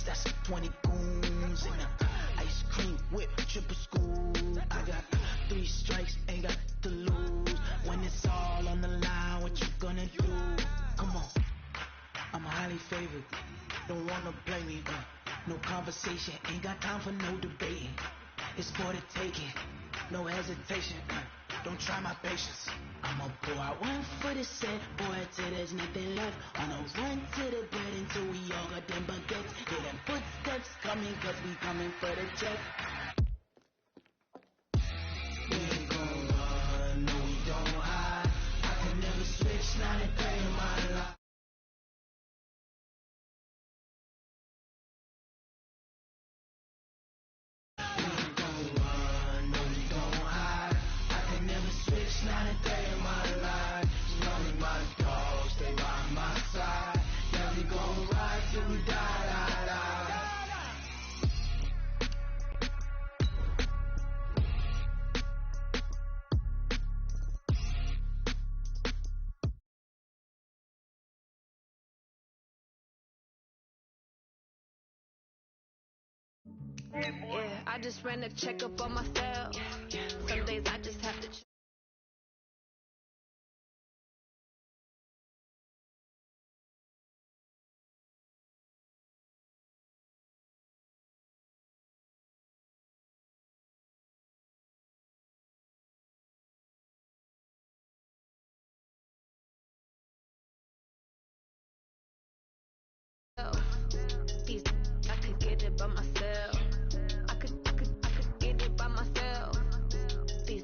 That's 20 goons in a ice cream whip, triple scoop. I got 3 strikes, ain't got to lose. When it's all on the line, what you gonna do? Come on, I'm highly favored. Don't wanna play me, no conversation. Ain't got time for no debating. It's for the taking, no hesitation. Don't try my patience. I'ma pour out one for the set, boy, till there's nothing left. On a run to the bed until we all got them baguettes. Hear them footsteps coming, cause we coming for the check. We ain't gon' run, no we don't hide. I can never switch, not a day in my life. We ain't gon' run, no we don't hide. I can never switch, not a day in my life. Only my dogs, stay by my side. Yeah, we gon' ride till we die, die, die. Yeah, I just ran a checkup on myself. Some days I just have to. These I could get it by myself. I could get it by myself. These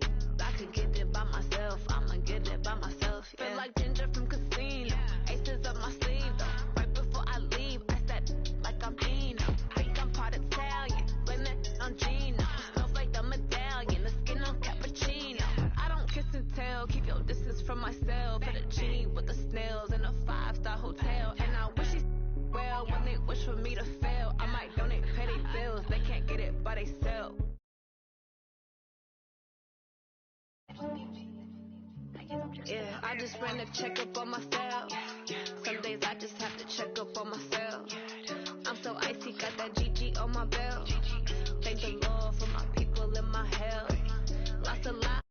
Yeah, I just ran a checkup on myself. Some days I just have to check up on myself. I'm so icy, got that GG on my belt. Thank the Lord for my people in my health. Lost a lot.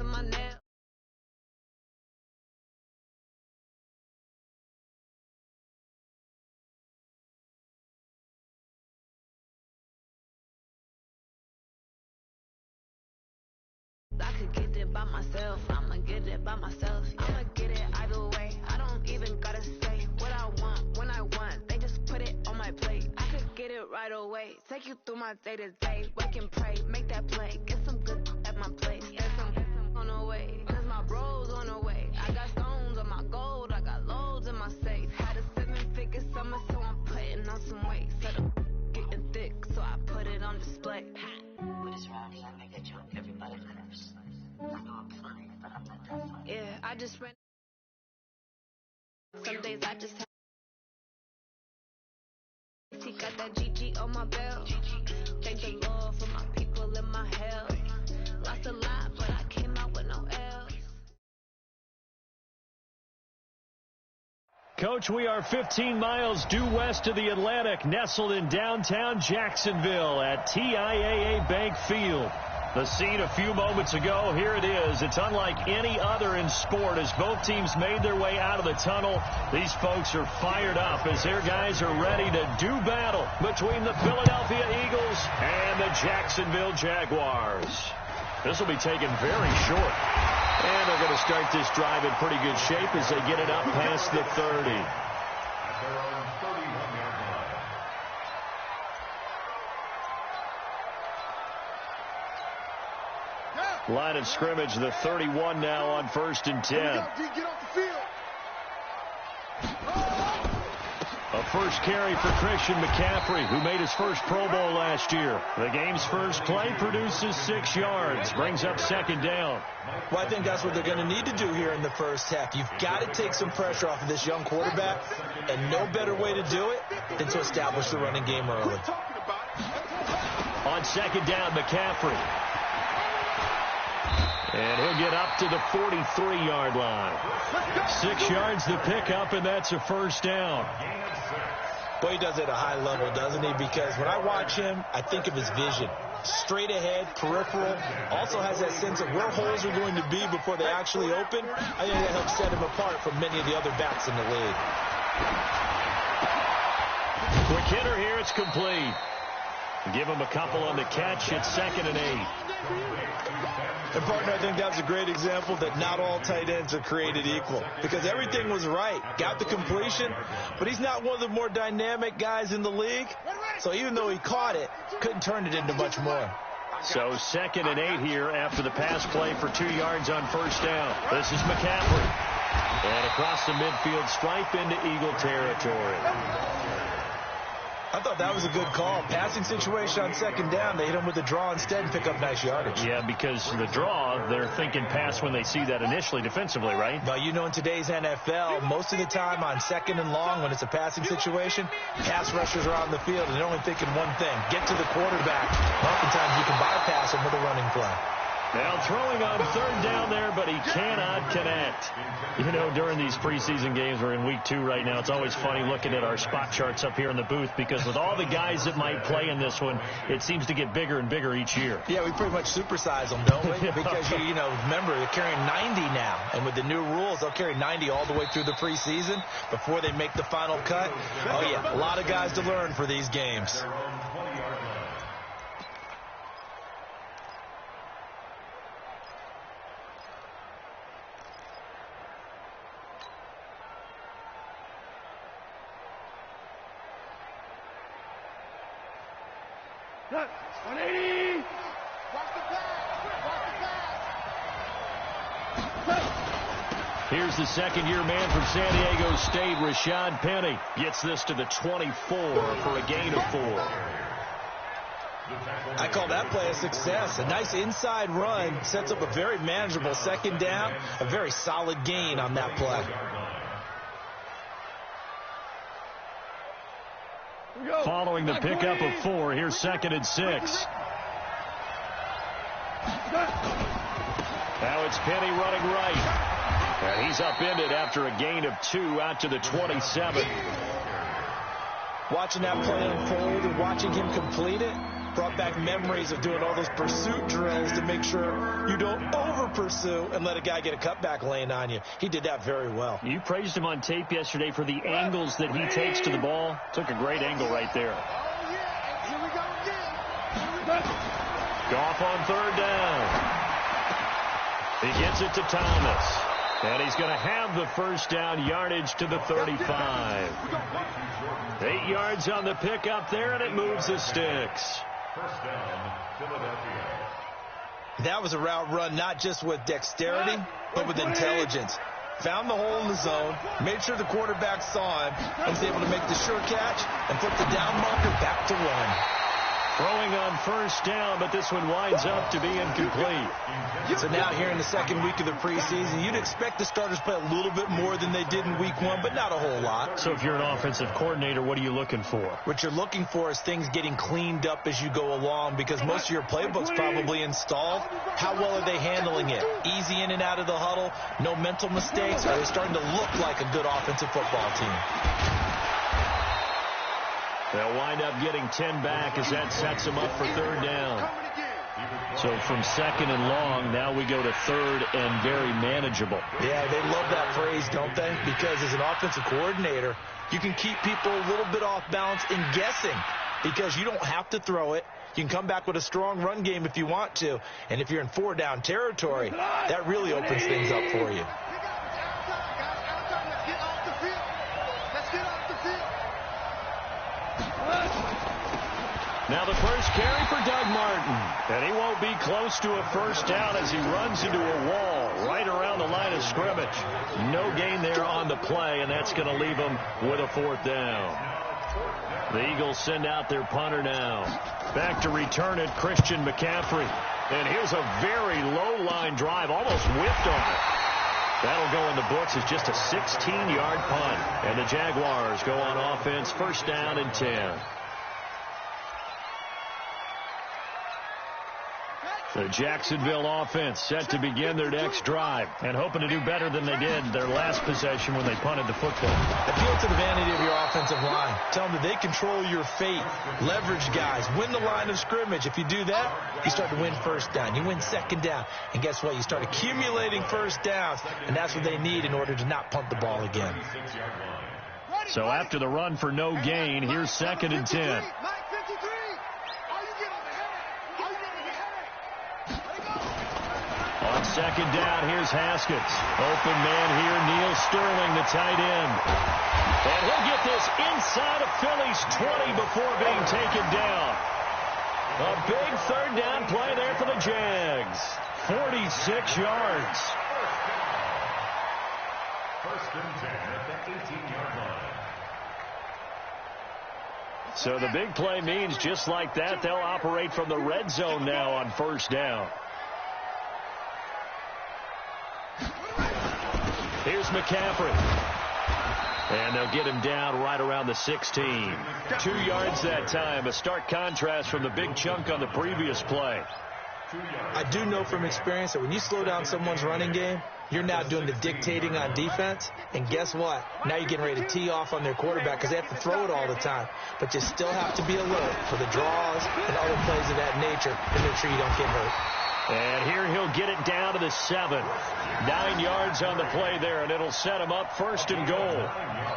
My nails. I could get it by myself, I'ma get it by myself. I'ma get it either way, I don't even gotta say what I want, when I want. They just put it on my plate, I could get it right away. Take you through my day-to-day, wake and pray, make that play. Get some good at my place, there's some on the way. Cause my bros on the way, I got stones on my gold, I got loads in my safe. Had a 7-figure summer, so I'm putting on some weight. Set up getting thick, so I put it on display. With this round here, I make that jump everybody first. I know I'm flying, but I'm not that flying. Yeah, I just ran. Some days I just have. He got that GG on my belt. Thank the Lord for my people in my health. Lost a lot, but I came out with no L's. Coach, we are 15 miles due west of the Atlantic, nestled in downtown Jacksonville at TIAA Bank Field. The scene a few moments ago, here it is. It's unlike any other in sport as both teams made their way out of the tunnel. These folks are fired up as their guys are ready to do battle between the Philadelphia Eagles and the Jacksonville Jaguars. This will be taken very short. And they're going to start this drive in pretty good shape as they get it up past the 30. Line of scrimmage, the 31 now on 1st and 10. Get off the field. A first carry for Christian McCaffrey, who made his first Pro Bowl last year. The game's first play produces 6 yards, brings up 2nd down. Well, I think that's what they're going to need to do here in the first half. You've got to take some pressure off of this young quarterback, and no better way to do it than to establish the running game early. On 2nd down, McCaffrey. And he'll get up to the 43-yard line. 6 yards the pickup, and that's a first down. Boy, he does it at a high level, doesn't he? Because when I watch him, I think of his vision. Straight ahead, peripheral. Also has that sense of where holes are going to be before they actually open. I think that helps set him apart from many of the other backs in the league. Quick hitter here, it's complete. Give him a couple on the catch. It's 2nd and 8. And, partner, I think that's a great example that not all tight ends are created equal. Because everything was right. Got the completion, but he's not one of the more dynamic guys in the league. So even though he caught it, couldn't turn it into much more. So 2nd and 8 here after the pass play for 2 yards on 1st down. This is McCaffrey. And across the midfield stripe into Eagle territory. I thought that was a good call. Passing situation on 2nd down. They hit him with the draw instead and pick up nice yardage. Yeah, because the draw, they're thinking pass when they see that initially defensively, right? Well, you know, in today's NFL, most of the time on 2nd and long, when it's a passing situation, pass rushers are on the field and they're only thinking one thing: get to the quarterback. Oftentimes you can bypass him with a running play. Now throwing on 3rd down there, but he cannot connect. You know, during these preseason games, we're in week 2 right now, it's always funny looking at our spot charts up here in the booth because with all the guys that might play in this one, it seems to get bigger and bigger each year. Yeah, we pretty much supersize them, don't we? Because, you know, remember, they're carrying 90 now. And with the new rules, they'll carry 90 all the way through the preseason before they make the final cut. Oh, yeah, a lot of guys to learn for these games. Look, 180. Watch the pass. Here's the second-year man from San Diego State, Rashad Penny. Gets this to the 24 for a gain of 4. I call that play a success. A nice inside run sets up a very manageable 2nd down. A very solid gain on that play. Here we Following the pickup of 4, here's 2nd and 6. Now it's Penny running right. And he's upended after a gain of 2 out to the 27. Watching that play unfold and watching him complete it brought back memories of doing all those pursuit drills to make sure you don't over-pursue and let a guy get a cutback lane on you. He did that very well. You praised him on tape yesterday for the angles that he takes to the ball. Took a great angle right there. Goff on 3rd down. He gets it to Thomas. And he's going to have the first down, yardage to the 35. 8 yards on the pickup there, and it moves the sticks. First down, Philadelphia. That was a route run not just with dexterity, but with intelligence. Found the hole in the zone, made sure the quarterback saw him, and was able to make the sure catch and put the down marker back to 1. Throwing on first down, but this one winds up to be incomplete. So now here in the 2nd week of the preseason, you'd expect the starters to play a little bit more than they did in week 1, but not a whole lot. So if you're an offensive coordinator, what are you looking for? What you're looking for is things getting cleaned up as you go along, because most of your playbook's probably installed. How well are they handling it? Easy in and out of the huddle, no mental mistakes, or are they starting to look like a good offensive football team? They'll wind up getting 10 back as that sets them up for 3rd down. So from 2nd and long, now we go to 3rd and very manageable. Yeah, they love that phrase, don't they? Because as an offensive coordinator, you can keep people a little bit off balance in guessing, because you don't have to throw it. You can come back with a strong run game if you want to. And if you're in 4-down territory, that really opens things up for you. Now the first carry for Doug Martin. And he won't be close to a first down as he runs into a wall right around the line of scrimmage. No gain there on the play, and that's going to leave him with a 4th down. The Eagles send out their punter now. Back to return it, Christian McCaffrey. And here's a very low-line drive, almost whiffed on it. That'll go in the books as just a 16-yard punt. And the Jaguars go on offense, first down and 10. The Jacksonville offense set to begin their next drive and hoping to do better than they did their last possession when they punted the football. Appeal to the vanity of your offensive line. Tell them that they control your fate. Leverage guys. Win the line of scrimmage. If you do that, you start to win first down. You win 2nd down. And guess what? You start accumulating first downs, and that's what they need in order to not punt the ball again. So after the run for no gain, here's 2nd and 10. On 2nd down, here's Haskins. Open man here, Neil Sterling, the tight end. And he'll get this inside of Philly's 20 before being taken down. A big 3rd down play there for the Jags. 46 yards. First and 10 at the 18-yard line. So the big play means just like that, they'll operate from the red zone now on first down. Here's McCaffrey. And they'll get him down right around the 16. 2 yards that time. A stark contrast from the big chunk on the previous play. I do know from experience that when you slow down someone's running game, you're now doing the dictating on defense. And guess what? Now you're getting ready to tee off on their quarterback because they have to throw it all the time. But you still have to be alert for the draws and other plays of that nature to make sure you don't get hurt. And here he'll get it down to the 7. 9 yards on the play there, and it'll set him up 1st and goal.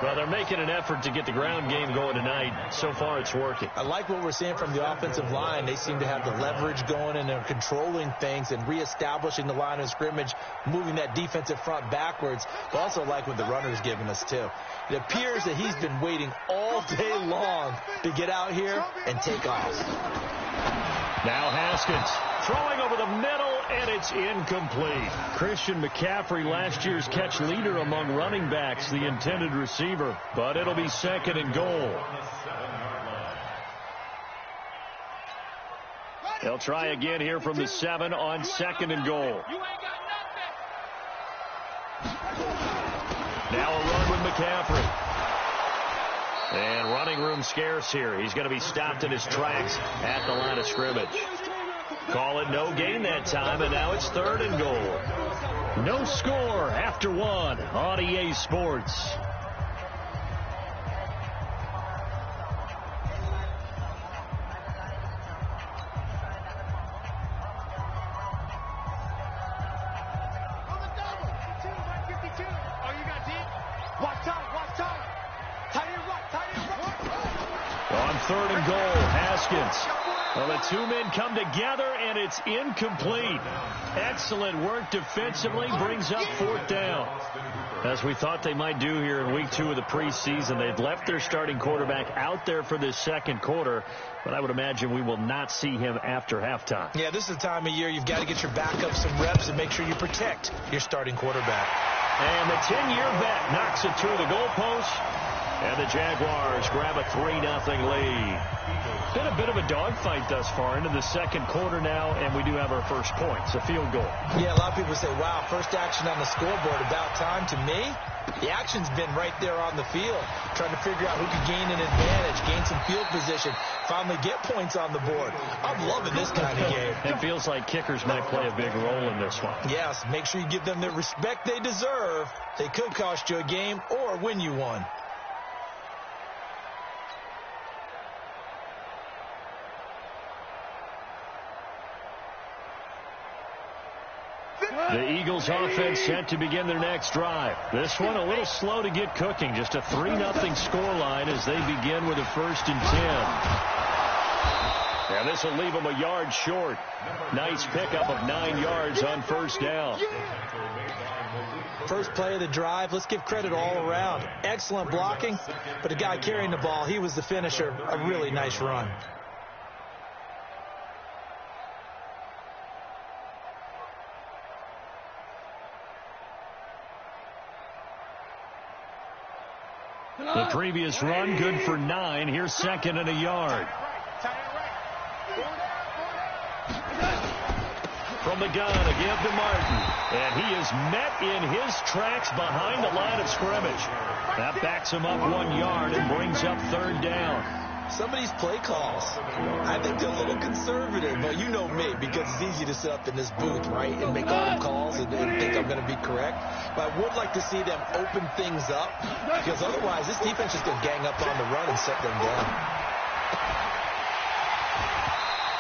Well, they're making an effort to get the ground game going tonight. So far, it's working. I like what we're seeing from the offensive line. They seem to have the leverage going, and they're controlling things and reestablishing the line of scrimmage, moving that defensive front backwards. But also like what the runner's giving us, too. It appears that he's been waiting all day long to get out here and take off. Now Haskins throwing over the middle, and it's incomplete. Christian McCaffrey, last year's catch leader among running backs, the intended receiver. But it'll be 2nd and goal. They'll try again here from the 7 on 2nd and goal. Now a run with McCaffrey. And running room scarce here. He's going to be stopped in his tracks at the line of scrimmage. Call it no gain that time, and now it's 3rd and goal. No score after 1 on EA Sports. On 3rd and goal, Haskins. Well, the two men come together, and it's incomplete. Excellent work defensively, brings up 4th down. As we thought they might do here in week 2 of the preseason, they've left their starting quarterback out there for this 2nd quarter, but I would imagine we will not see him after halftime. Yeah, this is the time of year you've got to get your backup some reps and make sure you protect your starting quarterback. And the 10-year vet knocks it through the goalpost. And the Jaguars grab a 3-0 lead. Been a bit of a dogfight thus far into the 2nd quarter now, and we do have our first points, a field goal. Yeah, a lot of people say, wow, first action on the scoreboard, about time. To me, the action's been right there on the field, trying to figure out who could gain an advantage, gain some field position, finally get points on the board. I'm loving this kind of game. It feels like kickers might play a big role in this one. Yes, make sure you give them the respect they deserve. They could cost you a game or win you one. The Eagles offense set to begin their next drive. This one a little slow to get cooking. Just a 3-0 scoreline as they begin with a 1st and 10. And this will leave them a yard short. Nice pickup of 9 yards on 1st down. First play of the drive, let's give credit all around. Excellent blocking, but the guy carrying the ball, he was the finisher. A really nice run. The previous run, good for 9. Here's 2nd and a yard. From the gun, a give to Martin. And he is met in his tracks behind the line of scrimmage. That backs him up 1 yard and brings up 3rd down. Some of these play calls, I think they're a little conservative, but you know me, because it's easy to sit up in this booth, right, and make all the calls and think I'm going to be correct. But I would like to see them open things up, because otherwise this defense is going to gang up on the run and set them down.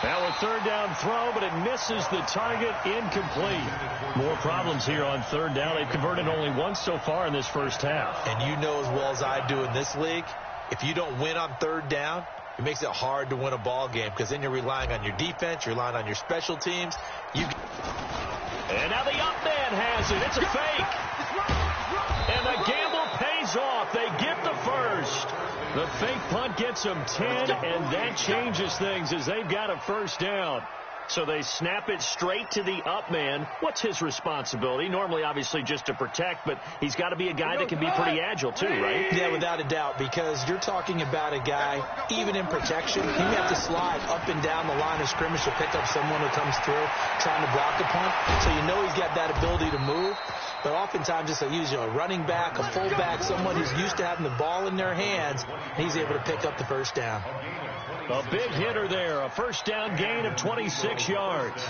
Now a 3rd down throw, but it misses the target, incomplete. More problems here on 3rd down. They've converted only once so far in this first half. And you know as well as I do in this league, if you don't win on 3rd down, it makes it hard to win a ball game because then you're relying on your defense, you're relying on your special teams. And now the up man has it. It's a fake. And the gamble pays off. They get the first. The fake punt gets them 10, and that changes things as they've got a 1st down. So they snap it straight to the up man. What's his responsibility? Normally, obviously, just to protect, but he's got to be a guy that can be pretty agile, too, right? Yeah, without a doubt, because you're talking about a guy, even in protection, he may have to slide up and down the line of scrimmage to pick up someone who comes through trying to block the punt. So you know he's got that ability to move. But oftentimes, just a running back, a fullback, someone who's used to having the ball in their hands, he's able to pick up the 1st down. A big hitter there, a 1st down gain of 26 yards.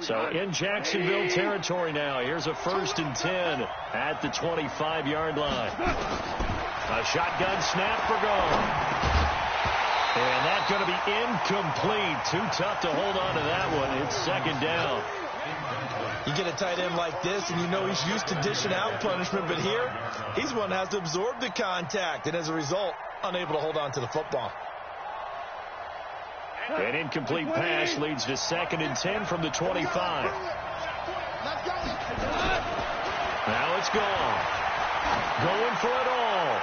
So in Jacksonville territory now. Here's a 1st and 10 at the 25-yard line. A shotgun snap for goal. And that's going to be incomplete. Too tough to hold on to that one. It's 2nd down. You get a tight end like this, and you know he's used to dishing out punishment, but here, he's one that has to absorb the contact, and as a result, unable to hold on to the football. An incomplete pass leads to 2nd and 10 from the 25. Now it's gone. Going for it all.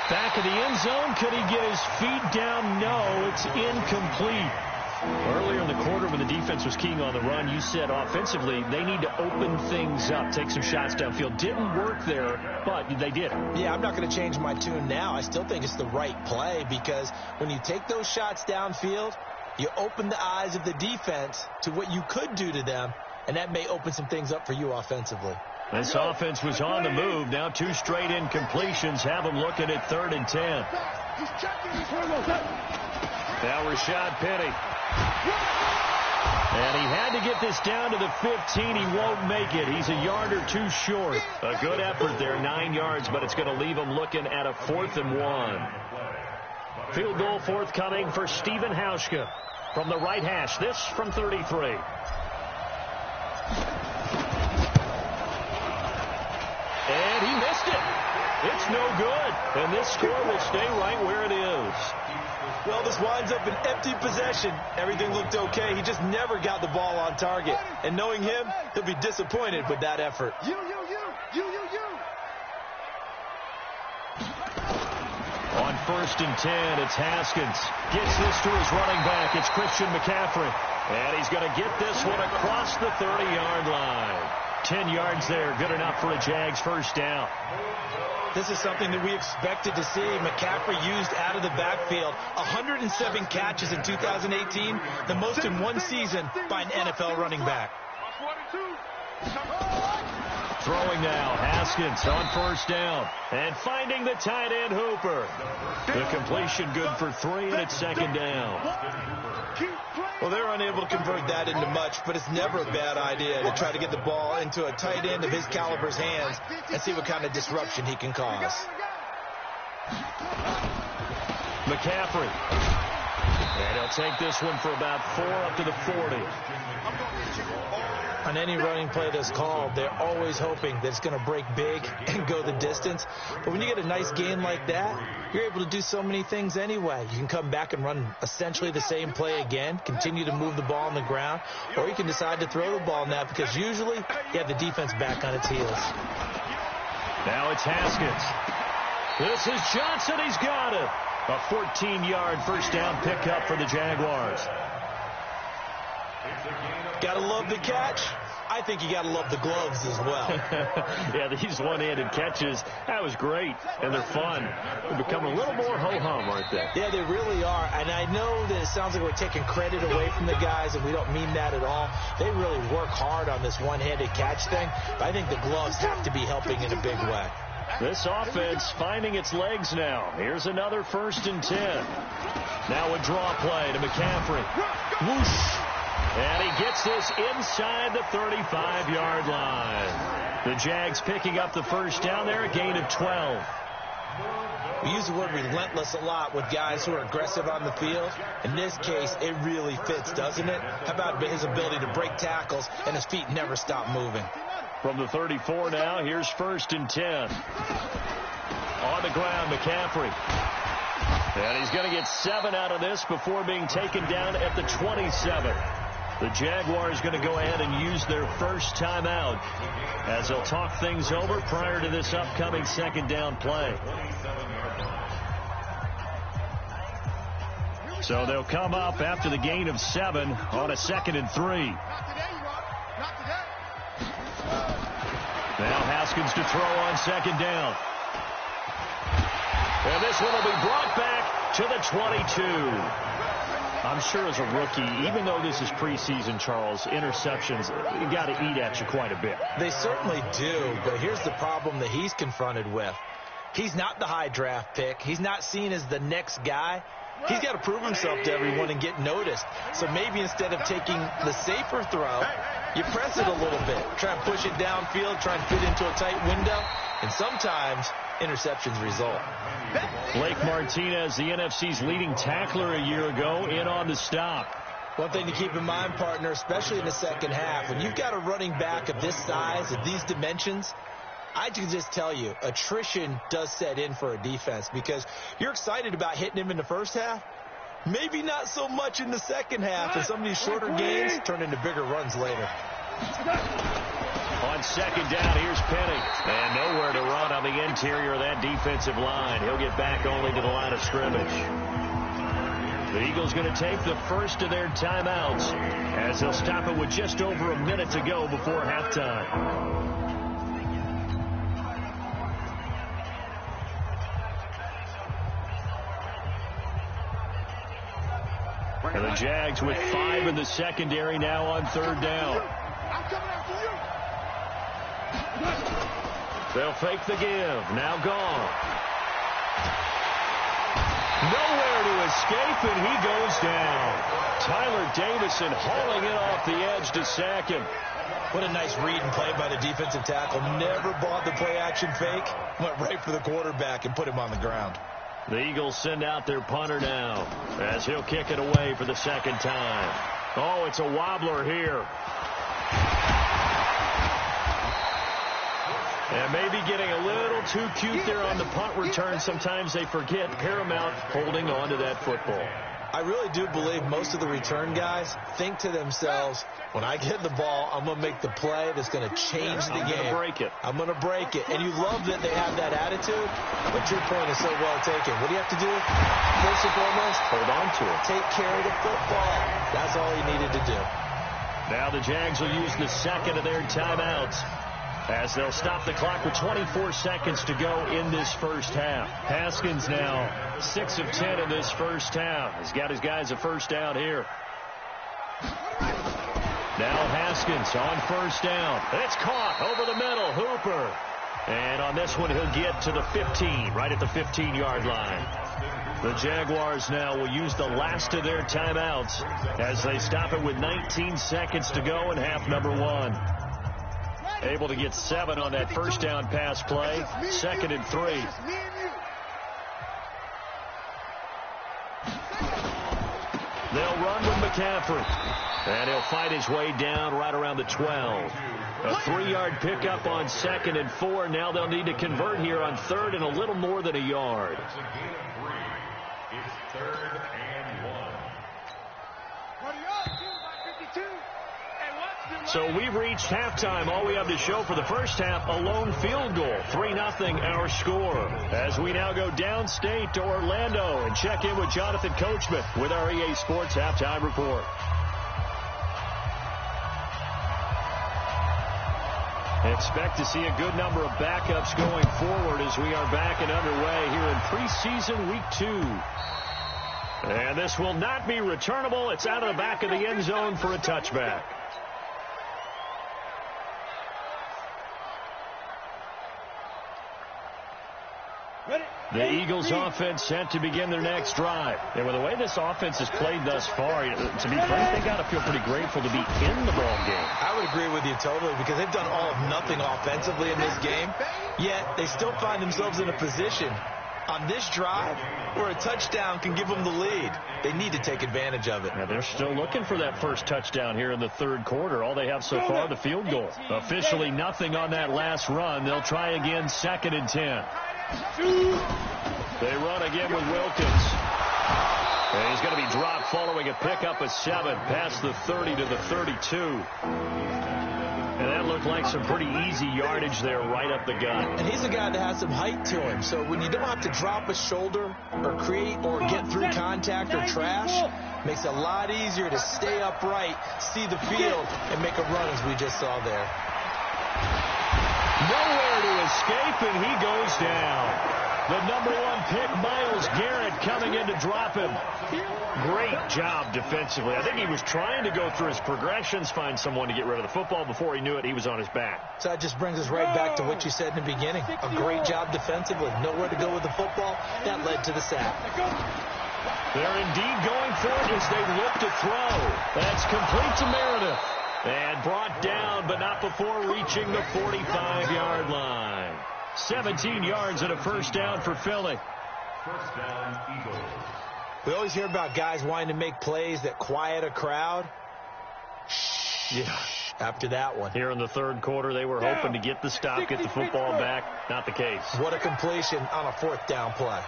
Back of the end zone. Could he get his feet down? No, it's incomplete. Earlier in the quarter when the defense was keying on the run, you said offensively they need to open things up, take some shots downfield. Didn't work there, but they did. Yeah, I'm not going to change my tune now. I still think it's the right play because when you take those shots downfield, you open the eyes of the defense to what you could do to them, and that may open some things up for you offensively. This offense was on the move. Now 2 straight incompletions have them looking at 3rd and 10. Now Rashad Penny. And he had to get this down to the 15. He won't make it. He's a yard or 2 short. A good effort there, 9 yards, but it's going to leave him looking at a 4th and 1. Field goal forthcoming for Stephen Hauschka from the right hash. This from 33. And he missed it. It's no good. And this score will stay right where it is. Well, this winds up an empty possession. Everything looked okay. He just never got the ball on target. And knowing him, he'll be disappointed with that effort. On 1st and 10, it's Haskins. Gets this to his running back. It's Christian McCaffrey. And he's going to get this one across the 30-yard line. 10 yards there. Good enough for a Jags first down. This is something that we expected to see. McCaffrey used out of the backfield. 107 catches in 2018, the most in one season by an NFL running back. Throwing now, Haskins on 1st down. And finding the tight end Hooper. The completion good for 3, and it's 2nd down. Well, they're unable to convert that into much, but it's never a bad idea to try to get the ball into a tight end of his caliber's hands and see what kind of disruption he can cause. McCaffrey. And he'll take this one for about 4 up to the 40. On any running play that's called, they're always hoping that it's going to break big and go the distance. But when you get a nice gain like that, you're able to do so many things anyway. You can come back and run essentially the same play again, continue to move the ball on the ground, or you can decide to throw the ball now because usually you have the defense back on its heels. Now it's Haskins. This is Johnson. He's got it. A 14-yard first down pickup for the Jaguars. Gotta love the catch. I think you gotta love the gloves as well. Yeah, these one-handed catches, that was great, and they're fun. They become a little more ho-hum, aren't they? Yeah, they really are, and I know that it sounds like we're taking credit away from the guys, and we don't mean that at all. They really work hard on this one-handed catch thing, but I think the gloves have to be helping in a big way. This offense finding its legs now. Here's another 1st and 10. Now a draw play to McCaffrey. Whoosh! And he gets this inside the 35-yard line. The Jags picking up the first down there, a gain of 12. We use the word relentless a lot with guys who are aggressive on the field. In this case, it really fits, doesn't it? How about his ability to break tackles and his feet never stop moving? From the 34 now, here's 1st and 10. On the ground, McCaffrey. And he's going to get 7 out of this before being taken down at the 27. The Jaguars going to go ahead and use their first timeout as they'll talk things over prior to this upcoming 2nd down play. So they'll come up after the gain of 7 on a 2nd and 3. Now Haskins to throw on 2nd down. And this one will be brought back to the 22. I'm sure as a rookie, even though this is preseason, Charles, interceptions, you got to eat at you quite a bit. They certainly do, but here's the problem that he's confronted with. He's not the high draft pick. He's not seen as the next guy. He's got to prove himself to everyone and get noticed. So maybe instead of taking the safer throw, you press it a little bit. Try and push it downfield, try and fit into a tight window, and sometimes interceptions result. Blake Martinez, the NFC's leading tackler a year ago, in on the stop. One thing to keep in mind, partner, especially in the second half, when you've got a running back of this size, of these dimensions, I can just tell you, attrition does set in for a defense because you're excited about hitting him in the first half. Maybe not so much in the second half, and some of these shorter games turn into bigger runs later. On 2nd down, here's Penny. And nowhere to run on the interior of that defensive line. He'll get back only to the line of scrimmage. The Eagles going to take the first of their timeouts as they'll stop it with just over a minute to go before halftime. And the Jags with 5 in the secondary now on 3rd down. They'll fake the give. Now gone. Nowhere to escape, and he goes down. Tyler Davison hauling it off the edge to sack him. What a nice read and play by the defensive tackle. Never bought the play-action fake. Went right for the quarterback and put him on the ground. The Eagles send out their punter now as he'll kick it away for the second time. Oh, it's a wobbler here. And maybe getting a little too cute there on the punt return. Sometimes they forget paramount holding on to that football. I really do believe most of the return guys think to themselves, when I get the ball, I'm going to make the play that's going to change the game. I'm going to break it. I'm going to break it. And you love that they have that attitude, but your point is so well taken. What do you have to do? First and foremost, hold on to it. Take care of the football. That's all you needed to do. Now the Jags will use the second of their timeouts as they'll stop the clock with 24 seconds to go in this first half. Haskins now 6 of 10 in this first half. He's got his guys a first down here. Now Haskins on first down. It's caught over the middle. Hooper. And on this one, he'll get to the 15, right at the 15-yard line. The Jaguars now will use the last of their timeouts as they stop it with 19 seconds to go in half number 1. Able to get 7 on that first down pass play. 2nd and 3. They'll run with McCaffrey. And he'll fight his way down right around the 12. A 3-yard pickup on 2nd and 4. Now they'll need to convert here on 3rd and a little more than a yard. It's 3rd and 1. So we've reached halftime. All we have to show for the first half, a lone field goal. 3-0 our score. As we now go downstate to Orlando and check in with Jonathan Coachman with our EA Sports Halftime Report. Expect to see a good number of backups going forward as we are back and underway here in preseason week 2. And this will not be returnable. It's out of the back of the end zone for a touchback. The Eagles offense set to begin their next drive. And with the way this offense has played thus far, to be frank, they got to feel pretty grateful to be in the ball game. I would agree with you totally because they've done all of nothing offensively in this game, yet they still find themselves in a position on this drive where a touchdown can give them the lead. They need to take advantage of it. Now they're still looking for that first touchdown here in the 3rd quarter. All they have so far, the field goal. Officially nothing on that last run. They'll try again 2nd and 10. They run again with Wilkins. And he's going to be dropped following a pickup of 7 past the 30 to the 32. And that looked like some pretty easy yardage there right up the gut. And he's a guy that has some height to him. So when you don't have to drop a shoulder or create or get through contact or trash, makes it a lot easier to stay upright, see the field, and make a run as we just saw there. Nowhere to escape, and he goes down. The number 1 pick, Myles Garrett, coming in to drop him. Great job defensively. I think he was trying to go through his progressions, find someone to get rid of the football. Before he knew it, he was on his back. So that just brings us right back to what you said in the beginning. A great job defensively. Nowhere to go with the football. That led to the sack. They're indeed going for it as they look to throw. That's complete to Meredith. And brought down, but not before reaching the 45-yard line. 17 yards and a first down for Philly. First down, Eagles. We always hear about guys wanting to make plays that quiet a crowd. Yeah, after that one. Here in the 3rd quarter, they were hoping to get the stop, get the football back. Not the case. What a completion on a 4th down play.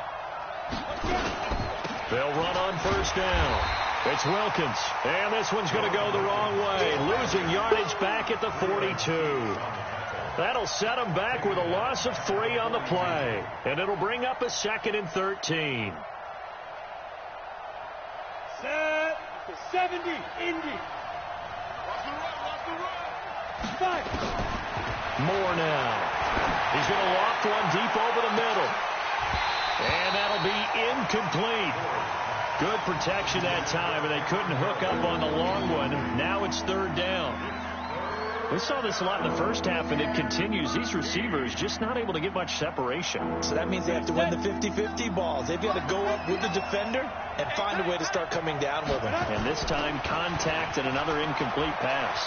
They'll run on first down. It's Wilkins, and this one's going to go the wrong way, losing yardage back at the 42. That'll set them back with a loss of 3 on the play, and it'll bring up a 2nd and 13. Set to 70, Indy. Five. Moore now. He's going to loft one deep over the middle, and that'll be incomplete. Good protection that time, and they couldn't hook up on the long one. Now it's 3rd down. We saw this a lot in the first half, and it continues. These receivers just not able to get much separation. So that means they have to win the 50-50 balls. They've got to go up with the defender and find a way to start coming down with them. And this time, contact and another incomplete pass.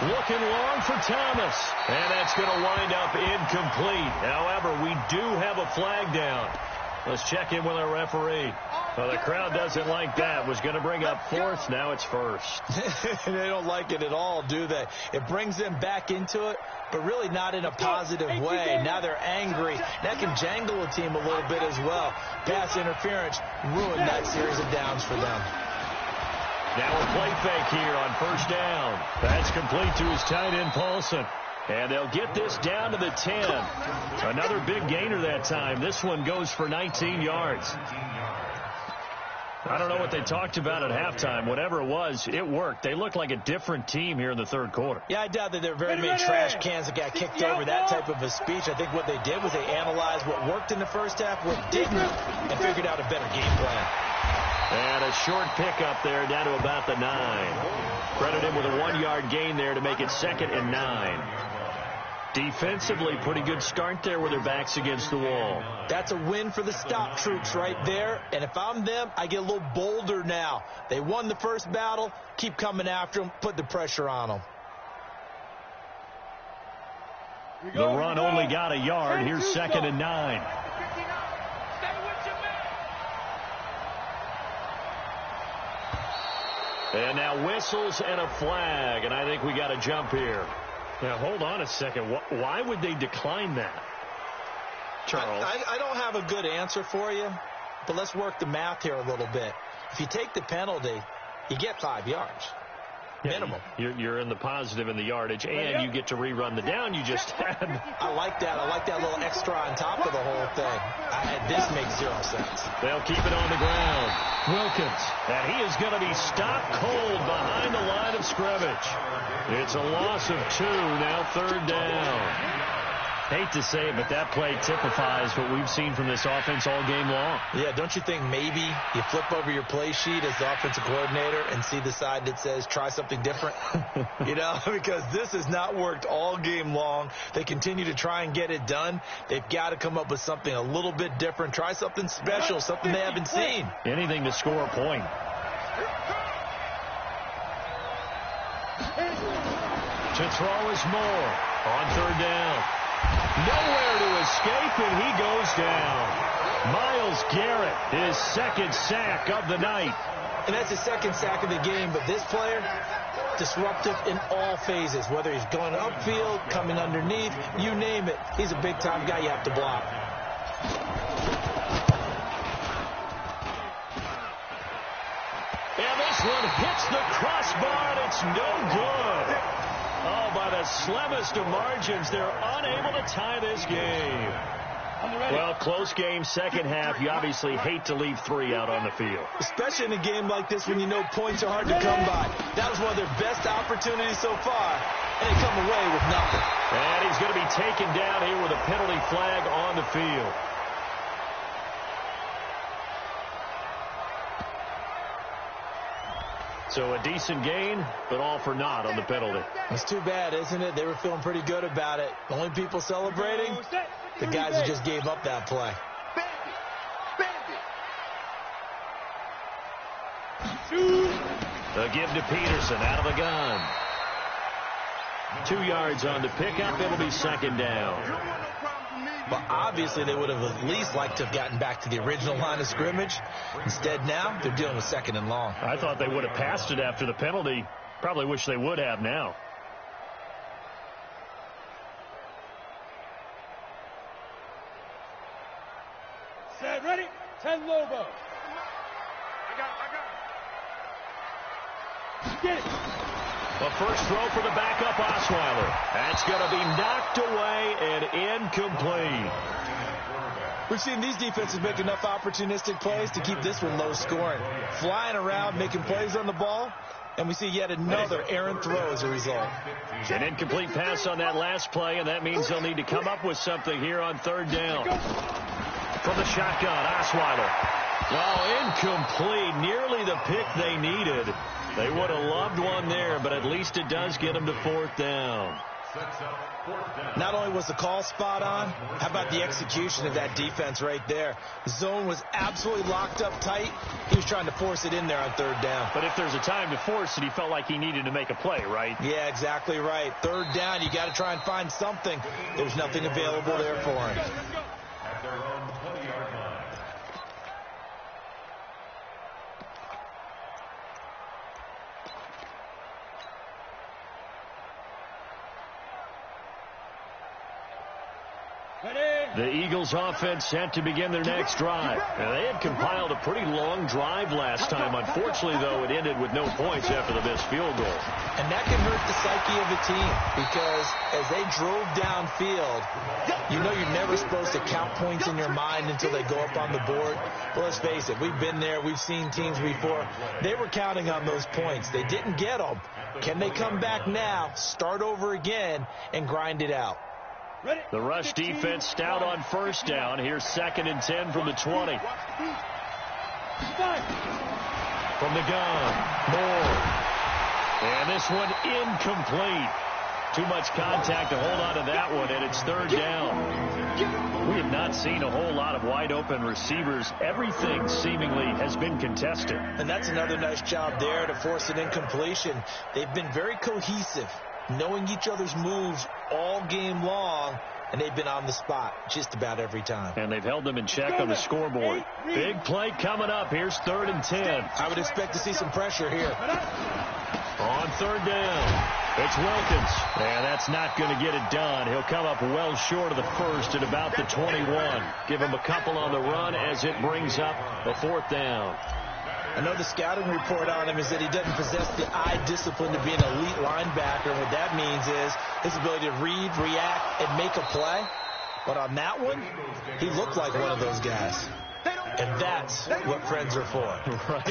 Looking long for Thomas. And that's going to wind up incomplete. However, we do have a flag down. Let's check in with our referee. Well, the crowd doesn't like that. Was going to bring up fourth. Now it's first. They don't like it at all, do they? It brings them back into it, but really not in a positive way. Now they're angry. That can jangle a team a little bit as well. Pass interference ruined that series of downs for them. Now a play fake here on first down. That's complete to his tight end, Paulson. And they'll get this down to the 10. Another big gainer that time. This one goes for 19 yards. I don't know what they talked about at halftime. Whatever it was, it worked. They looked like a different team here in the third quarter. Yeah, I doubt that there were very many trash cans that got kicked over, that type of a speech. I think what they did was they analyzed what worked in the first half, what didn't, and figured out a better game plan. And a short pickup there down to about the 9. Credit him with a 1-yard gain there to make it 2nd and 9. Defensively, pretty good start there with their backs against the wall. That's a win for the stop troops right there. And if I'm them, I get a little bolder now. They won the first battle. Keep coming after them. Put the pressure on them. The run only got a yard. Here's 2nd and 9. And now whistles and a flag. And I think we got a jump here. Now, hold on a second. Why would they decline that, Charles? I don't have a good answer for you, but let's work the math here a little bit. If you take the penalty, you get 5 yards. Minimum. You're in the positive in the yardage, and you get to rerun the down you just had. I like that. I like that little extra on top of the whole thing. This makes 0 sense. They'll keep it on the ground. Wilkins. And he is going to be stopped cold behind the line of scrimmage. It's a loss of 2, now 3rd down. Hate to say it, but that play typifies what we've seen from this offense all game long. Yeah, don't you think maybe you flip over your play sheet as the offensive coordinator and see the side that says try something different? You know, because this has not worked all game long. They continue to try and get it done. They've got to come up with something a little bit different. Try something special, something they haven't seen. Anything to score a point. To throw is Moore on 3rd down. Nowhere to escape, and he goes down. Myles Garrett, his 2nd sack of the night. And that's his 2nd sack of the game, but this player, disruptive in all phases, whether he's going upfield, coming underneath, you name it. He's a big-time guy you have to block. And this one hits the crossbar, and it's no good. Oh, by the slimmest of margins, they're unable to tie this game. Well, close game, 2nd half. You obviously hate to leave 3 out on the field. Especially in a game like this when you know points are hard to come by. That was one of their best opportunities so far, and they come away with nothing. And he's going to be taken down here with a penalty flag on the field. So a decent gain, but all for naught on the penalty. It's too bad, isn't it? They were feeling pretty good about it. The only people celebrating, the guys who just gave up that play. The give to Peterson out of the gun. 2 yards on the pickup. It'll be 2nd down. But obviously they would have at least liked to have gotten back to the original line of scrimmage. Instead now, they're dealing with 2nd and long. I thought they would have passed it after the penalty. Probably wish they would have now. Set, ready, 10 Lobo. Get it. A first throw for the backup Osweiler. That's going to be knocked away and incomplete. We've seen these defenses make enough opportunistic plays to keep this one low scoring. Flying around, making plays on the ball, and we see yet another errant throw as a result. An incomplete pass on that last play, and that means they'll need to come up with something here on 3rd down. from the shotgun. Osweiler. Oh, incomplete. Nearly the pick they needed. They would have loved one there, but at least it does get them to 4th down. Not only was the call spot on, how about the execution of that defense right there? The zone was absolutely locked up tight. He was trying to force it in there on 3rd down. But if there's a time to force it, he felt like he needed to make a play, right? Yeah, exactly right. 3rd down, you got to try and find something. There's nothing available there for him. At their own 20-yard line. The Eagles offense set to begin their next drive. Now, they had compiled a pretty long drive last time. Unfortunately, though, it ended with no points after the missed field goal. And that can hurt the psyche of a team because as they drove downfield, you know you're never supposed to count points in your mind until they go up on the board. Well, let's face it, we've been there. We've seen teams before. They were counting on those points. They didn't get them. Can they come back now, start over again, and grind it out? The rush defense stout on 1st down. Here's 2nd and 10 from the 20. From the gun, Moore. And this one incomplete. Too much contact to hold on to that one, and it's 3rd down. We have not seen a whole lot of wide-open receivers. Everything seemingly has been contested. And that's another nice job there to force an incompletion. They've been very cohesive, knowing each other's moves all game long, and they've been on the spot just about every time. And they've held them in check on the scoreboard. Big play coming up. Here's 3rd and 10. I would expect to see some pressure here. On 3rd down, it's Wilkins. And that's not going to get it done. He'll come up well short of the 1st at about the 21. Give him a couple on the run as it brings up a 4th down. I know the scouting report on him is that he doesn't possess the eye discipline to be an elite linebacker. And what that means is his ability to read, react, and make a play. But on that one, he looked like one of those guys. And that's what friends are for. Right.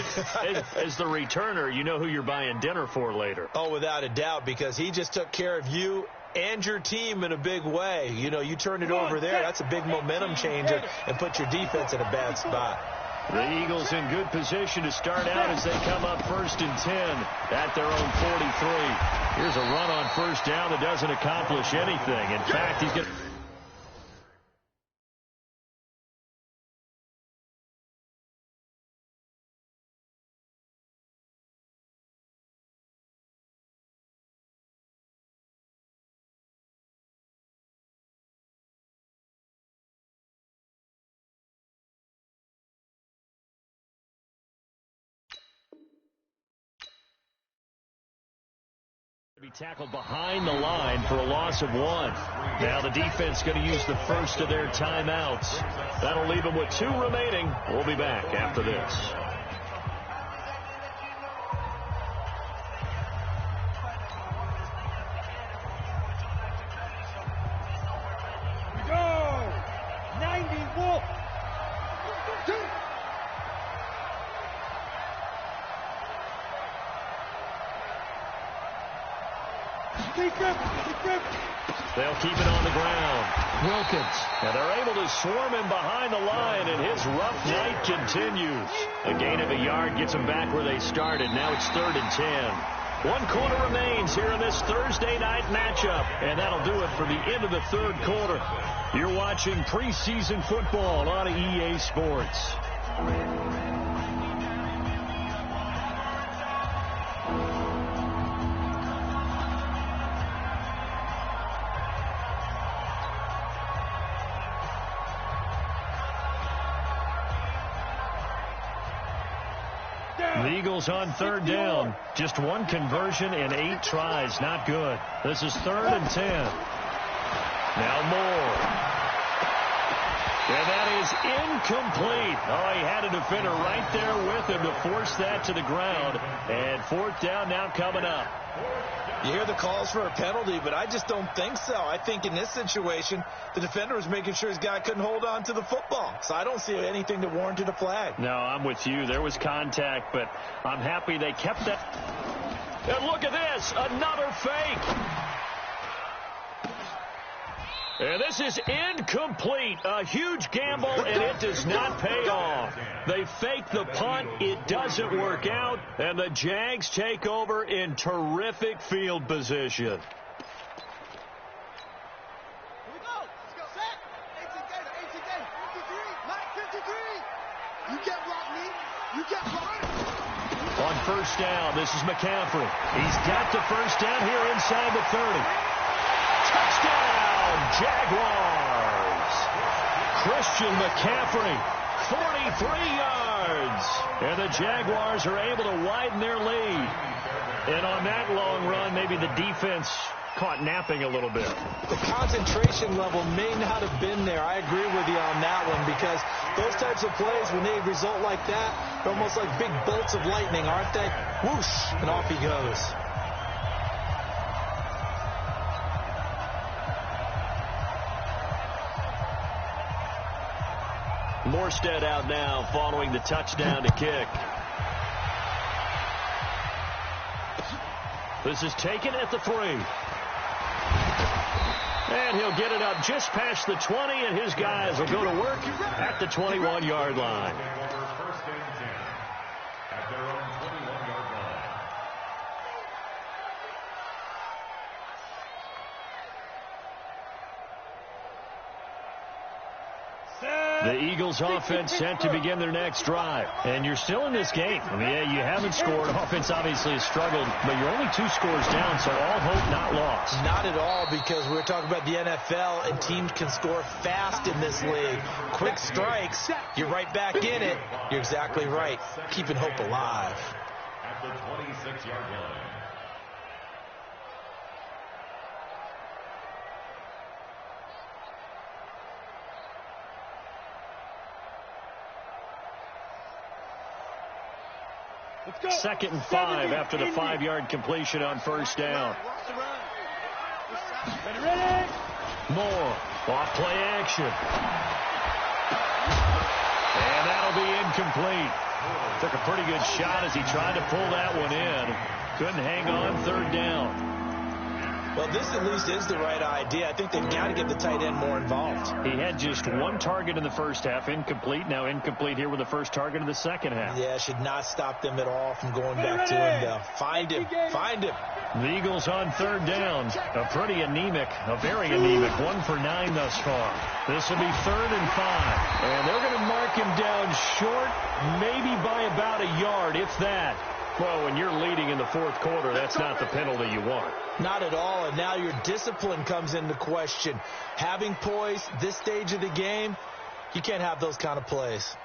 As the returner, you know who you're buying dinner for later. Oh, without a doubt, because he just took care of you and your team in a big way. You know, you turn it over there, that's a big momentum changer and put your defense in a bad spot. The Eagles in good position to start out as they come up 1st and 10 at their own 43. Here's a run on 1st down that doesn't accomplish anything. In fact, he's going to... be tackled behind the line for a loss of 1. Now the defense going to use the first of their timeouts. That'll leave them with 2 remaining. We'll be back after this. Go! 90 Wolf! They'll keep it on the ground. Wilkins. And they're able to swarm him behind the line, and his rough night continues. A gain of a yard gets them back where they started. Now it's 3rd and 10. 1 quarter remains here in this Thursday night matchup, and that'll do it for the end of the 3rd quarter. You're watching preseason football on EA Sports. The Eagles on 3rd down. Just 1 conversion and 8 tries. Not good. This is 3rd and 10. Now Moore. And that is incomplete. Oh, he had a defender right there with him to force that to the ground. And 4th down now coming up. You hear the calls for a penalty, but I just don't think so. I think in this situation, the defender was making sure his guy couldn't hold on to the football. So I don't see anything that warranted a flag. No, I'm with you. There was contact, but I'm happy they kept that. And look at this, another fake. And this is incomplete. A huge gamble, and it does not pay off. They fake the punt. It doesn't work out, and the Jags take over in terrific field position. On first down, this is McCaffrey. He's got the first down here inside the 30. Touchdown, Jaguars. Christian McCaffrey, 43 yards. And the Jaguars are able to widen their lead. And on that long run, maybe the defense caught napping a little bit. The concentration level may not have been there. I agree with you on that one, because those types of plays, when they result like that, they're almost like big bolts of lightning, aren't they? Whoosh, and off he goes. Morstead out now following the touchdown to kick. This is taken at the 3. And he'll get it up just past the 20, and his guys will go to work at the 21-yard line. First and 10 at their own 21-yard line. The Eagles offense set to begin their next drive. And you're still in this game. I mean, yeah, you haven't scored. Offense obviously has struggled, but you're only 2 scores down, so all hope not lost. Not at all, because we're talking about the NFL, and teams can score fast in this league. Quick strikes, you're right back in it. You're exactly right. Keeping hope alive. At the 26-yard line. Second and 5 after the 5-yard completion on first down. Moore, off play action. And that'll be incomplete. Took a pretty good shot as he tried to pull that one in. Couldn't hang on third down. Well, this at least is the right idea. I think they've got to get the tight end more involved. He had just 1 target in the first half, incomplete. Now incomplete here with the first target in the second half. Yeah, should not stop them at all from going back to him, though. Find him. Find him. The Eagles on third down. A very anemic – 1 for 9 thus far. This will be 3rd and 5. And they're going to mark him down short, maybe by about a yard, if that. Well, when you're leading in the 4th quarter, that's not the penalty you want. Not at all, and now your discipline comes into question. Having poise this stage of the game, you can't have those kind of plays.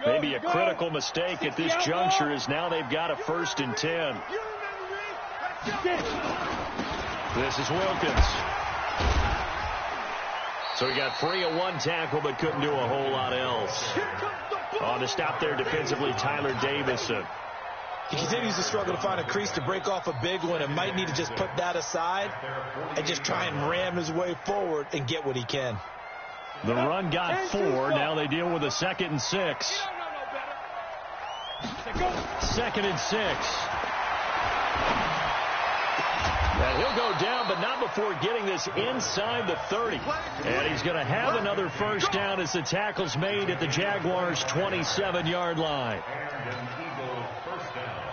Maybe a critical mistake at this juncture is now they've got a 1st and 10. This is Wilkins. So he got free of 1 tackle, but couldn't do a whole lot else. On the stop there defensively, Tyler Davison. He continues to struggle to find a crease to break off a big one, and might need to just put that aside and just try and ram his way forward and get what he can. The run got 4. Now they deal with a 2nd and 6. 2nd and 6. And he'll go down, but not before getting this inside the 30. And he's going to have another first down as the tackle's made at the Jaguars' 27-yard line. And an Eagle first down.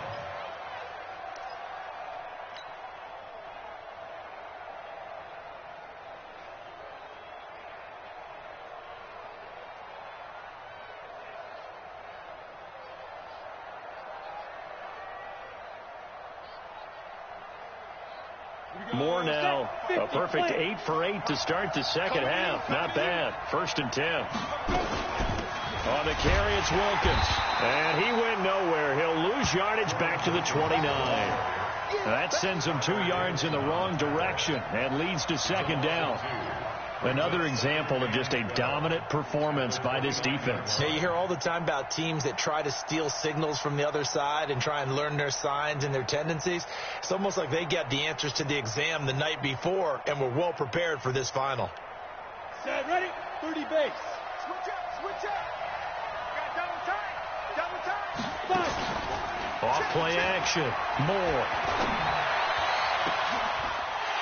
Moore now a perfect 8 for 8 to start the second half. Not bad. 1st and 10. On the carry, it's Wilkins. And he went nowhere. He'll lose yardage back to the 29. That sends him 2 yards in the wrong direction and leads to 2nd down. Another example of just a dominant performance by this defense. Yeah, you hear all the time about teams that try to steal signals from the other side and try and learn their signs and their tendencies. It's almost like they got the answers to the exam the night before and were well prepared for this final. Set, ready, 30 base. Switch up, switch up. Got double tight, double Off play action. Moore.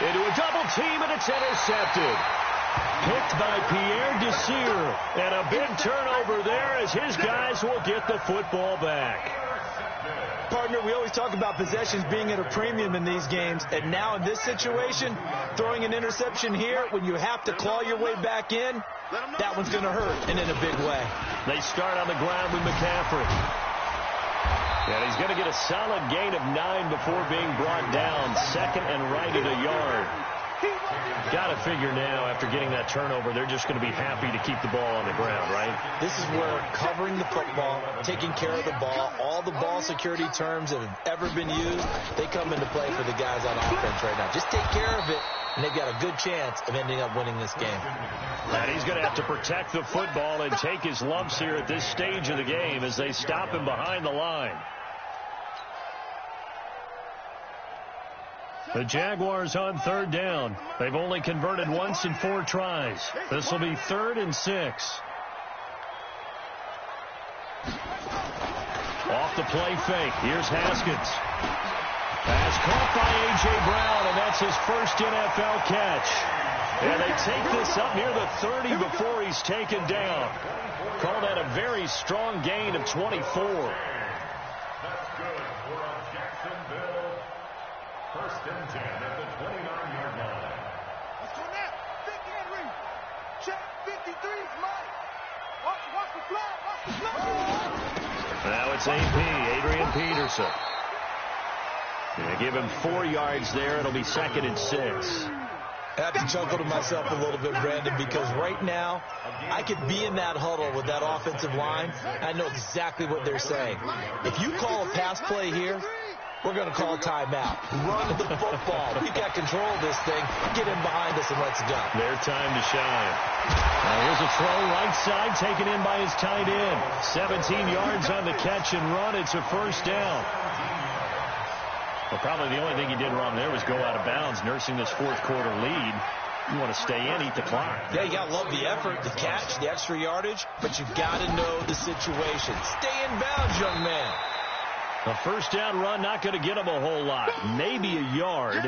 Into a double team, and it's intercepted. Picked by Pierre Desir. And a big turnover there as his guys will get the football back. Partner, we always talk about possessions being at a premium in these games, and now in this situation, throwing an interception here when you have to claw your way back in, that one's going to hurt, and in a big way. They start on the ground with McCaffrey. And he's going to get a solid gain of 9 before being brought down. Second and right at a yard. Got to figure now, after getting that turnover, they're just going to be happy to keep the ball on the ground, right? This is where covering the football, taking care of the ball, all the ball security terms that have ever been used, they come into play for the guys on offense right now. Just take care of it, and they've got a good chance of ending up winning this game. And he's going to have to protect the football and take his lumps here at this stage of the game as they stop him behind the line. The Jaguars on third down. They've only converted once in 4 tries. This will be 3rd and 6. Off the play fake. Here's Haskins. Pass caught by A.J. Brown, and that's his first NFL catch. And they take this up near the 30 before he's taken down. Call that a very strong gain of 24. That's good for a Jacksonville. 1st and 10 at the 29-yard line. Let's go now. Big Henry. Check 53's Mike. Watch the flag. Watch the flag. Now it's AP, Adrian Peterson. Gonna give him 4 yards there. It'll be 2nd and 6. I have to chuckle to myself a little bit, Brandon, because right now I could be in that huddle with that offensive line. I know exactly what they're saying. If you call a pass play here, we're going to call a timeout. Run the football. We got control of this thing. Get in behind us and let's go. Their time to shine. Now here's a throw right side taken in by his tight end. 17 yards on the catch and run. It's a 1st down. Well, probably the only thing he did wrong there was go out of bounds, nursing this 4th quarter lead. You want to stay in, eat the clock. Yeah, you got to love the effort, the catch, the extra yardage, but you've got to know the situation. Stay in bounds, young man. A 1st down run, not going to get him a whole lot. Maybe a yard.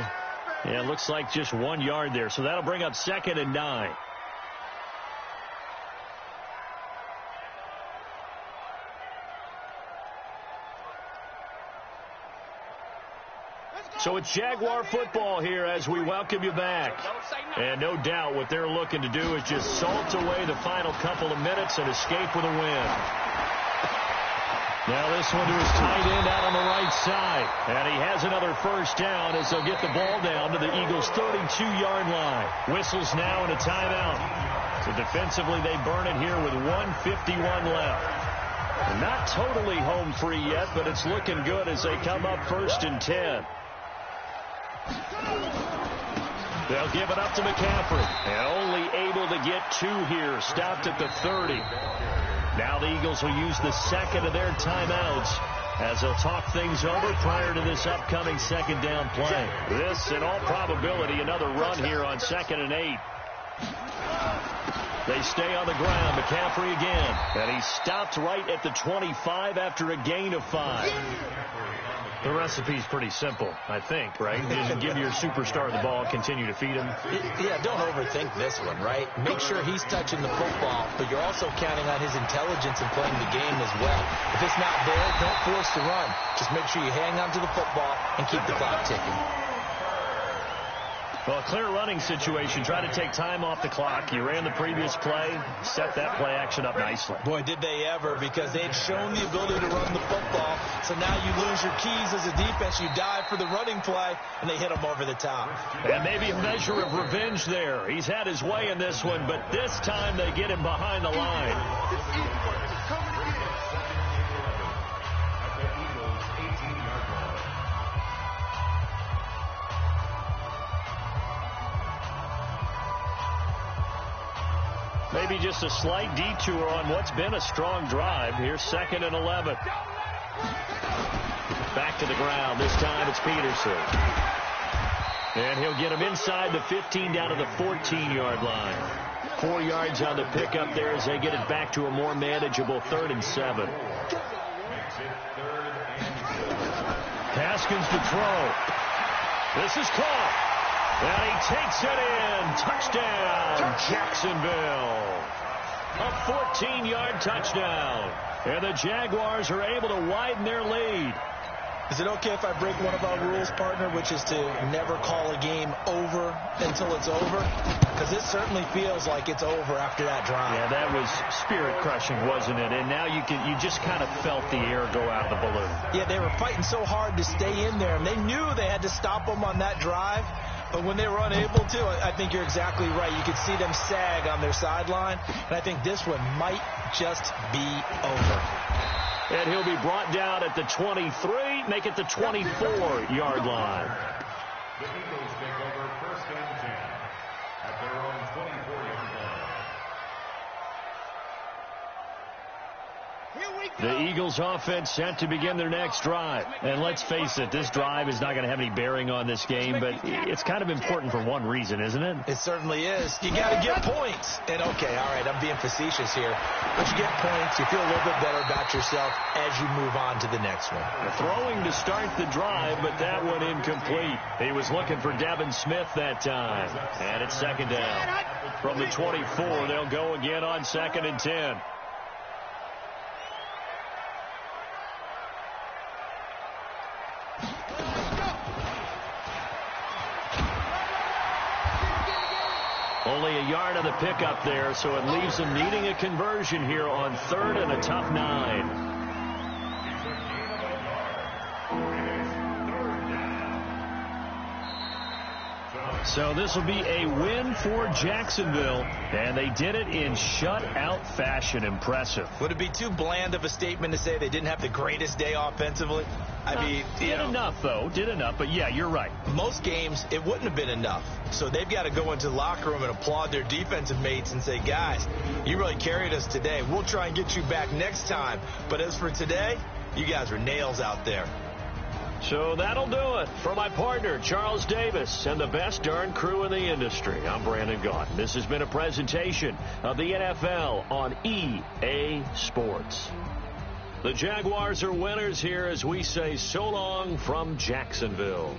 Yeah, it looks like just 1 yard there. So that'll bring up 2nd and 9. So it's Jaguar football here as we welcome you back. And no doubt what they're looking to do is just salt away the final couple of minutes and escape with a win. Now this one to his tight end out on the right side. And he has another 1st down as they'll get the ball down to the Eagles' 32-yard line. Whistles now and a timeout. So defensively they burn it here with 1:51 left. And not totally home free yet, but it's looking good as they come up 1st and 10. They'll give it up to McCaffrey. And only able to get 2 here. Stopped at the 30. Now the Eagles will use the 2nd of their timeouts as they'll talk things over prior to this upcoming 2nd down play. This, in all probability, another run here on 2nd and 8. They stay on the ground. McCaffrey again. And he stopped right at the 25 after a gain of 5. The recipe's pretty simple, I think, right? Just give your superstar the ball, continue to feed him. Yeah, don't overthink this one, right? Make sure he's touching the football, but you're also counting on his intelligence in playing the game as well. If it's not there, don't force the run. Just make sure you hang on to the football and keep the clock ticking. Well, a clear running situation. Try to take time off the clock. You ran the previous play, set that play action up nicely. Boy, did they ever, because they had shown the ability to run the football. So now you lose your keys as a defense. You dive for the running play, and they hit him over the top. And maybe a measure of revenge there. He's had his way in this one, but this time they get him behind the line. Maybe just a slight detour on what's been a strong drive. Here's 2nd and 11. Back to the ground. This time it's Peterson. And he'll get him inside the 15 down to the 14-yard line. 4 yards on the pickup there as they get it back to a more manageable 3rd and 7. Haskins to throw. This is caught. And he takes it in. Touchdown, Jacksonville. A 14-yard touchdown. And the Jaguars are able to widen their lead. Is it okay if I break one of our rules, partner, which is to never call a game over until it's over? Because it certainly feels like it's over after that drive. Yeah, that was spirit-crushing, wasn't it? And now you just kind of felt the air go out of the balloon. Yeah, they were fighting so hard to stay in there, and they knew they had to stop them on that drive. But when they were unable to, I think you're exactly right. You could see them sag on their sideline, and I think this one might just be over. And he'll be brought down at the 23, make it the 24-yard line. The Eagles take over 1st and 10 at their own 24-yard line. The Eagles offense set to begin their next drive. And let's face it, this drive is not going to have any bearing on this game, but it's kind of important for one reason, isn't it? It certainly is. You got to get points. And, okay, all right, I'm being facetious here. But you get points, you feel a little bit better about yourself as you move on to the next one. Throwing to start the drive, but that one incomplete. He was looking for Devin Smith that time. And it's 2nd down. From the 24, they'll go again on 2nd and 10. Only a yard of the pickup there, so it leaves them needing a conversion here on 3rd and a tough 9. So this will be a win for Jacksonville, and they did it in shutout fashion. Impressive. Would it be too bland of a statement to say they didn't have the greatest day offensively? I mean, did enough, though. Did enough, but yeah, you're right. Most games, it wouldn't have been enough. So they've got to go into the locker room and applaud their defensive mates and say, guys, you really carried us today. We'll try and get you back next time. But as for today, you guys were nails out there. So that'll do it. For my partner, Charles Davis, and the best darn crew in the industry, I'm Brandon Gaudin. This has been a presentation of the NFL on EA Sports. The Jaguars are winners here as we say so long from Jacksonville.